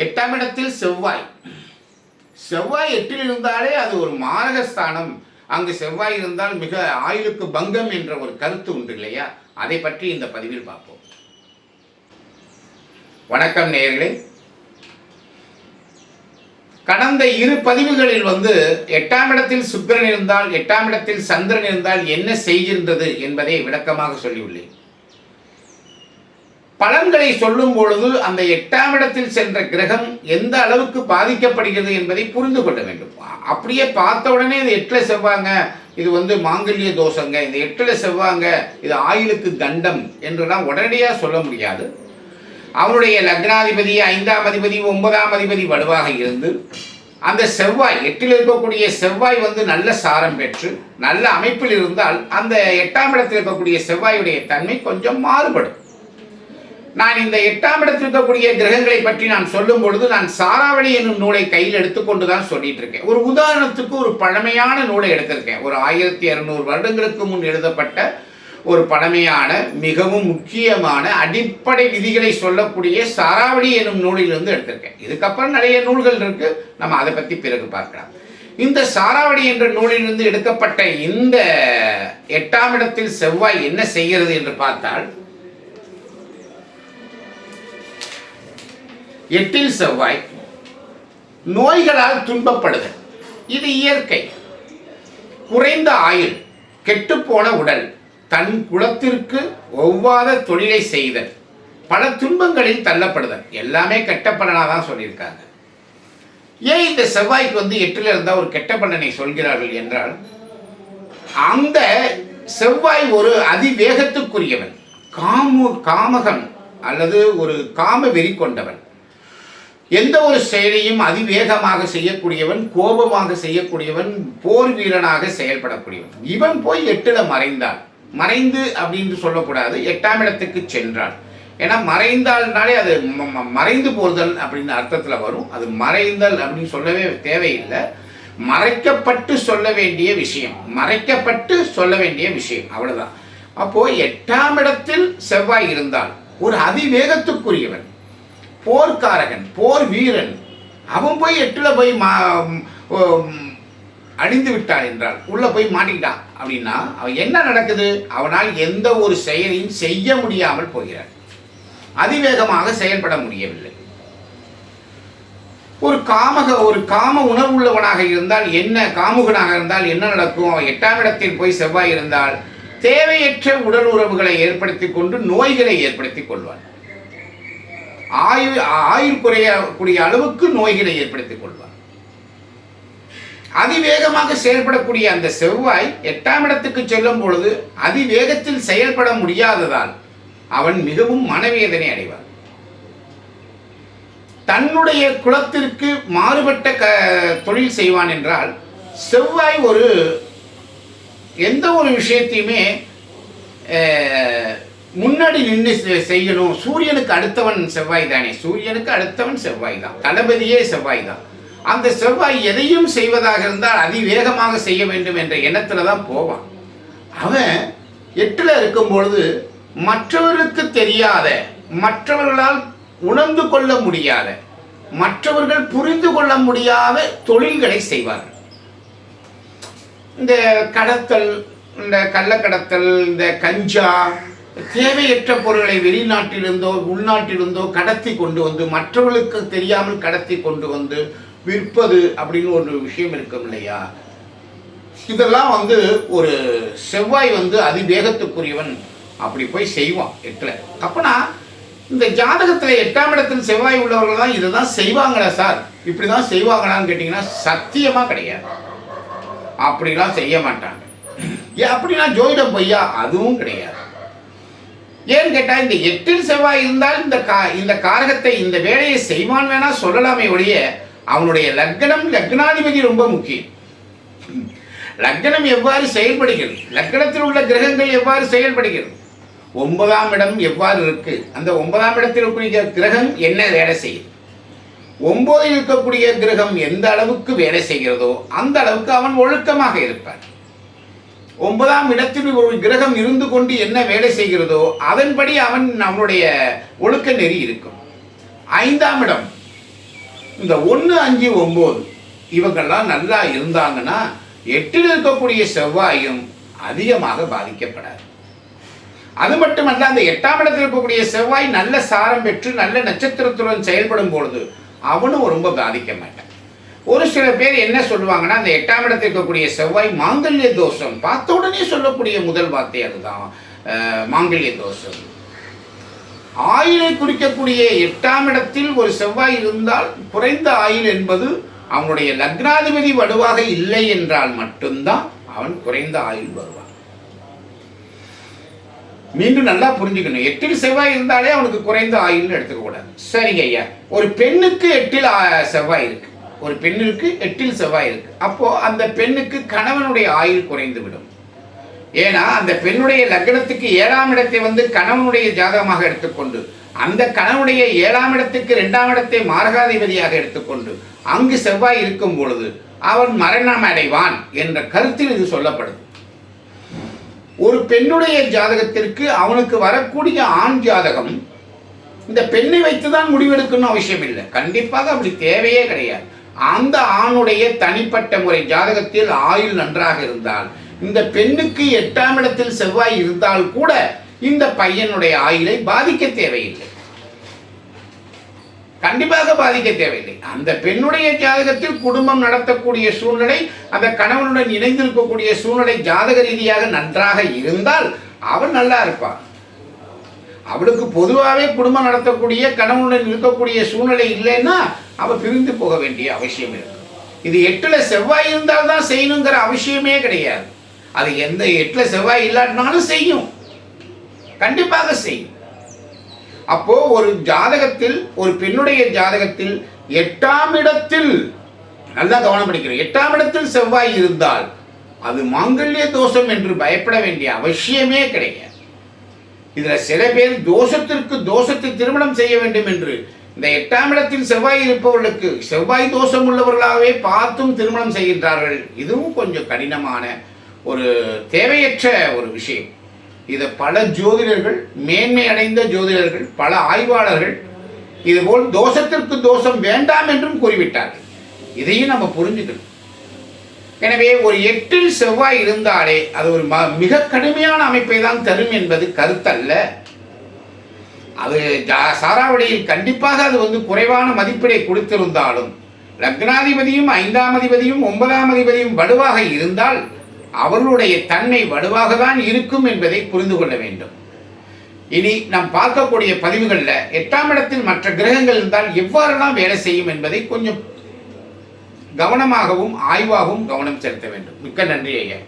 8ஆம் இடத்தில் செவ்வாய். செவ்வாய் 8ல் இருந்தாலே அது ஒரு மாரகஸ்தானம். அங்கு செவ்வாய் இருந்தால் மிக ஆயுளுக்கு பங்கம் என்ற ஒரு கருத்து உண்டு இல்லையா? அதை பற்றி இந்த பதிவில் பார்ப்போம். வணக்கம் நேயர்களே. கடந்த இரு பதிவுகளில் 8ஆம் இடத்தில் சுக்கிரன் இருந்தால் 8ஆம் இடத்தில் சந்திரன் இருந்தால் என்ன செய்கின்றது என்பதை விளக்கமாக சொல்லியுள்ளேன். பலன்களை சொல்லும் பொழுது அந்த 8ஆம் இடத்தில் சென்ற கிரகம் எந்த அளவுக்கு பாதிக்கப்படுகிறது என்பதை புரிந்து கொள்ள வேண்டும். அப்படியே பார்த்த உடனே இது 8ல் செவ்வாங்க, இது மாங்கல்ய தோஷங்க, இது 8ல் செவ்வாங்க, இது ஆயுளுக்கு தண்டம் என்றெல்லாம் உடனடியாக சொல்ல முடியாது. அவனுடைய லக்னாதிபதி 5ஆம் அதிபதி 9ஆம் அதிபதி வலுவாக இருந்து அந்த செவ்வாய் 8ல் இருக்கக்கூடிய செவ்வாய் நல்ல சாரம் பெற்று நல்ல அமைப்பில் இருந்தால் அந்த 8ஆம் இடத்தில் இருக்கக்கூடிய செவ்வாயுடைய தன்மை கொஞ்சம் மாறுபடும். நான் இந்த 8ஆம் இடத்தில் இருக்கக்கூடிய கிரகங்களை பற்றி நான் சொல்லும் பொழுது நான் சாராவளி என்னும் நூலை கையில் எடுத்துக்கொண்டு தான் சொல்லிட்டு இருக்கேன். ஒரு உதாரணத்துக்கு ஒரு பழமையான நூலை எடுத்திருக்கேன். ஒரு 1200 வருடங்களுக்கு முன் எழுதப்பட்ட ஒரு பழமையான மிகவும் முக்கியமான அடிப்படை விதிகளை சொல்லக்கூடிய சாராவளி என்னும் நூலிலிருந்து எடுத்திருக்கேன். இதுக்கப்புறம் நிறைய நூல்கள் இருக்கு, நம்ம அதை பற்றி பிறகு பார்க்கலாம். இந்த சாராவளி என்ற நூலிலிருந்து எடுக்கப்பட்ட இந்த 8ஆம் இடத்தில் செவ்வாய் என்ன செய்கிறது என்று பார்த்தால், 8ல் செவ்வாய் நோய்களால் துன்பப்படுதல், இது இயற்கை. குறைந்த ஆயுள், கெட்டுப்போன உடல், தன் குலத்திற்கு ஒவ்வாத தொழிலை செய்தல், பல துன்பங்களில் தள்ளப்படுதல், எல்லாமே கெட்ட பலனாக தான் சொல்லியிருக்காங்க. ஏன் இந்த செவ்வாய்க்கு 8ல் இருந்தால் ஒரு கெட்ட பலனை சொல்கிறார்கள் என்றால், அந்த செவ்வாய் ஒரு அதிவேகத்துக்குரியவன், காமகன் அல்லது ஒரு காம வெறி கொண்டவன். எந்த ஒரு செயலையும் அதிவேகமாக செய்யக்கூடியவன், கோபமாக செய்யக்கூடியவன், போர் வீரனாக செயல்படக்கூடியவன். இவன் போய் 8ல் மறைந்தான். மறைந்து அப்படின்னு சொல்லக்கூடாது, 8ஆம் இடத்துக்கு சென்றான். ஏன்னா மறைந்தால்னாலே அது மறைந்து போதல் அப்படின்னு அர்த்தத்தில் வரும். அது மறைந்தல் அப்படின்னு சொல்லவே தேவையில்லை. மறைக்கப்பட்டு சொல்ல வேண்டிய விஷயம், மறைக்கப்பட்டு சொல்ல வேண்டிய விஷயம், அவ்வளவுதான். அப்போ 8ஆம் இடத்தில் செவ்வாய் இருந்தால் ஒரு அதிவேகத்துக்குரியவன், போர்க்காரகன், போர் வீரன், அவன் போய் 8ல் போய் அழிந்து விட்டான் என்றால், உள்ள போய் மாட்டிக்கிட்டான் அப்படின்னா அவன் என்ன நடக்குது? அவனால் எந்த ஒரு செயலையும் செய்ய முடியாமல் போகிறான். அதிவேகமாக செயல்பட முடியவில்லை. ஒரு காம உணர்வு உள்ளவனாக இருந்தால் என்ன, காமுகனாக இருந்தால் என்ன நடக்கும்? அவன் 8ஆம் இடத்தில் போய் செவ்வாய் இருந்தால் தேவையற்ற உடல் உறவுகளை ஏற்படுத்தி கொண்டு நோய்களை ஏற்படுத்திக் கொள்வான். ஆயுள் குறையக்கூடிய அளவுக்கு நோய்களை ஏற்படுத்திக் கொள்வான். அதிவேகமாக செயல்படக்கூடிய அந்த செவ்வாய் 8ஆம் இடத்துக்கு செல்லும் பொழுது அதிவேகத்தில் செயல்பட முடியாததால் அவன் மிகவும் மனவேதனை அடைவான். தன்னுடைய குலத்திற்கு மாறுபட்ட தொழில் செய்வான் என்றால், செவ்வாய் எந்த ஒரு விஷயத்தையுமே முன்னாடி நின்று செய்யணும். சூரியனுக்கு அடுத்தவன் செவ்வாய் தானே, சூரியனுக்கு அடுத்தவன் செவ்வாய் தான், தளபதியே செவ்வாய் தான். அந்த செவ்வாய் எதையும் செய்வதாக இருந்தால் அதிவேகமாக செய்ய வேண்டும் என்ற எண்ணத்தில் தான் போவான். அவன் 8ல் இருக்கும் பொழுது மற்றவர்களுக்கு தெரியாத, மற்றவர்களால் உணர்ந்து கொள்ள முடியாத, மற்றவர்கள் புரிந்து கொள்ள முடியாத தொழில்களை செய்வார்கள். இந்த கடத்தல், இந்த கள்ளக்கடத்தல், இந்த கஞ்சா, தேவையற்ற பொருட்களை வெளிநாட்டிலிருந்தோ உள்நாட்டிலிருந்தோ கடத்தி கொண்டு வந்து மற்றவர்களுக்கு தெரியாமல் கடத்தி கொண்டு வந்து விற்பது அப்படின்னு ஒரு விஷயம் இருக்கும் இல்லையா? இதெல்லாம் ஒரு செவ்வாய் அதிவேகத்துக்குரியவன் அப்படி போய் செய்வான் 8ல். அப்பனா இந்த ஜாதகத்தில் 8ஆம் இடத்தில் செவ்வாய் உள்ளவர்கள் தான் இதை தான் செய்வாங்களா சார், இப்படி தான் செய்வாங்களான்னு கேட்டிங்கன்னா சத்தியமாக கிடையாது. அப்படிலாம் செய்ய மாட்டாங்க. அப்படின்னா ஜோதிடம் பொய்யா? அதுவும் கிடையாது. ஏன்னு கேட்டால், இந்த 8ல் செவ்வாய் இருந்தால் இந்த காரகத்தை, இந்த வேலையை செய்வான் வேணா சொல்லலாமே ஒழிய, அவனுடைய லக்னாதிபதி ரொம்ப முக்கியம். லக்னம் எவ்வாறு செயல்படுகிறது, லக்னத்தில் உள்ள கிரகங்கள் எவ்வாறு செயல்படுகிறது, 9ஆம் இடம் எவ்வாறு இருக்கு, அந்த 9ஆம் இடத்தில் இருக்கக்கூடிய கிரகம் என்ன வேலை செய்யுது, 9ல் இருக்கக்கூடிய கிரகம் எந்த அளவுக்கு வேலை செய்கிறதோ அந்த அளவுக்கு அவன் ஒழுக்கமாக இருப்பான். 9ஆம் இடத்தில் ஒரு கிரகம் இருந்து கொண்டு என்ன வேலை செய்கிறதோ அதன்படி அவனுடைய ஒழுக்க நெறி இருக்கும். 5ஆம் இடம் இந்த 1, 5, 9 இவங்கெல்லாம் நல்லா இருந்தாங்கன்னா 8ல் இருக்கக்கூடிய செவ்வாயும் அதிகமாக பாதிக்கப்படாது. அது மட்டுமல்ல, அந்த 8ஆம் இடத்தில் இருக்கக்கூடிய செவ்வாய் நல்ல சாரம் பெற்று நல்ல நட்சத்திரத்துடன் செயல்படும் பொழுது அவனும் ரொம்ப பாதிக்க மாட்டான். ஒரு சில பேர் என்ன சொல்லுவாங்கன்னா, அந்த 8ஆம் இடத்தில் இருக்கக்கூடிய செவ்வாய் மாங்கல்ய தோஷம். பார்த்த உடனே சொல்லக்கூடிய முதல் வார்த்தை அதுதான், மாங்கல்ய தோஷம். ஆயுளை குறிக்கக்கூடிய 8ஆம் இடத்தில் ஒரு செவ்வாய் இருந்தால் குறைந்த ஆயுள் என்பது அவனுடைய லக்னாதிபதி வலுவாக இல்லை என்றால் மட்டும்தான் அவன் குறைந்த ஆயுள் வருவான். மீண்டும் நல்லா புரிஞ்சுக்கணும், 8ல் செவ்வாய் இருந்தாலே அவனுக்கு குறைந்த ஆயுள்னு எடுத்துக்க கூடாது. சரிங்க ஐயா, ஒரு பெண்ணுக்கு 8ல் செவ்வாய் இருக்கு, ஒரு பெண்ணுக்கு 8ல் செவ்வாய் இருக்கு. அப்போ அந்த பெண்ணுக்கு கணவனுடைய ஆயுள் குறைந்து விடும். ஏன்னா அந்த பெண்ணுடைய லக்னத்துக்கு 7ஆம் இடத்தை கணவனுடைய ஜாதகமாக எடுத்துக்கொண்டு, அந்த கணவனுடைய 7ஆம் இடத்துக்கு 2ஆம் இடத்தை மாரகாதிபதியாக எடுத்துக்கொண்டு அங்கு செவ்வாய் இருக்கும் பொழுது அவன் மரணம் அடைவான் என்ற கருத்தில் இது சொல்லப்படுது. ஒரு பெண்ணுடைய ஜாதகத்திற்கு அவனுக்கு வரக்கூடிய ஆண் ஜாதகம் இந்த பெண்ணை வைத்துதான் முடிவெடுக்கணும் அவசியம் இல்லை. கண்டிப்பாக அப்படி தேவையே கிடையாது. அந்த ஆணுடைய தனிப்பட்ட முறை ஜாதகத்தில் ஆயுள் நன்றாக இருந்தால், இந்த பெண்ணுக்கு 8ஆம் இடத்தில் செவ்வாய் இருந்தால் கூட இந்த பையனுடைய ஆயுளை பாதிக்க தேவையில்லை, கண்டிப்பாக பாதிக்க தேவையில்லை. அந்த பெண்ணுடைய ஜாதகத்தில் குடும்பம் நடத்தக்கூடிய சூழ்நிலை, அந்த கணவனுடன் இணைந்திருக்கக்கூடிய சூழ்நிலை ஜாதக ரீதியாக நன்றாக இருந்தால் அவன் நல்லா இருப்பான். அவளுக்கு பொதுவாகவே குடும்பம் நடத்தக்கூடிய கணவனுடன் இருக்கக்கூடிய சூழ்நிலை இல்லைன்னா அவள் பிரிந்து போக வேண்டிய அவசியம் இருக்கு. இது 8ல் செவ்வாய் இருந்தால் தான் செய்யணுங்கிற அவசியமே கிடையாது. அது எந்த 8ல் செவ்வாய் இல்லாட்டினாலும் செய்யும், கண்டிப்பாக செய்யும். அப்போ ஒரு ஜாதகத்தில், ஒரு பெண்ணுடைய ஜாதகத்தில் 8ஆம் இடத்தில், நல்லா கவனம் படிக்கிறோம், 8ஆம் இடத்தில் செவ்வாய் இருந்தால் அது மாங்கல்ய தோஷம் என்று பயப்பட வேண்டிய அவசியமே கிடையாது. இதுல சில பேர் தோஷத்திற்கு தோஷத்தை திருமணம் செய்ய வேண்டும் என்று இந்த 8ஆம் இடத்தில் செவ்வாய் இருப்பவர்களுக்கு செவ்வாய் தோஷம் உள்ளவர்களாகவே பார்த்தும் திருமணம் செய்கின்றார்கள். இதுவும் கொஞ்சம் கடினமான ஒரு தேவையற்ற ஒரு விஷயம். இதை பல ஜோதிடர்கள், மேன்மை அடைந்த ஜோதிடர்கள், பல ஆய்வாளர்கள் இதுபோல் தோஷத்திற்கு தோஷம் வேண்டாம் என்றும் கூறிவிட்டார்கள். இதையும் நம்ம புரிஞ்சுக்கணும். எனவே ஒரு 8ல் செவ்வாய் இருந்தாலே அது ஒரு மிக கடுமையான அமைப்பை தான் தரும் என்பது கருத்தல்ல. அது சாராவளியில் கண்டிப்பாக அது குறைவான மதிப்பீடை கொடுத்திருந்தாலும், லக்னாதிபதியும் 5ஆம் அதிபதியும் 9ஆம் அதிபதியும் வலுவாக இருந்தால் அவர்களுடைய தன்மை வலுவாக தான் இருக்கும் என்பதை புரிந்து கொள்ள வேண்டும். இனி நாம் பார்க்கக்கூடிய பதிவுகளில் 8ஆம் இடத்தில் மற்ற கிரகங்கள் இருந்தால் எவ்வாறெல்லாம் வேலை செய்யும் என்பதை கொஞ்சம் கவனமாகவும் ஆய்வாகவும் கவனம் செலுத்த வேண்டும். மிக்க நன்றி ஐயா.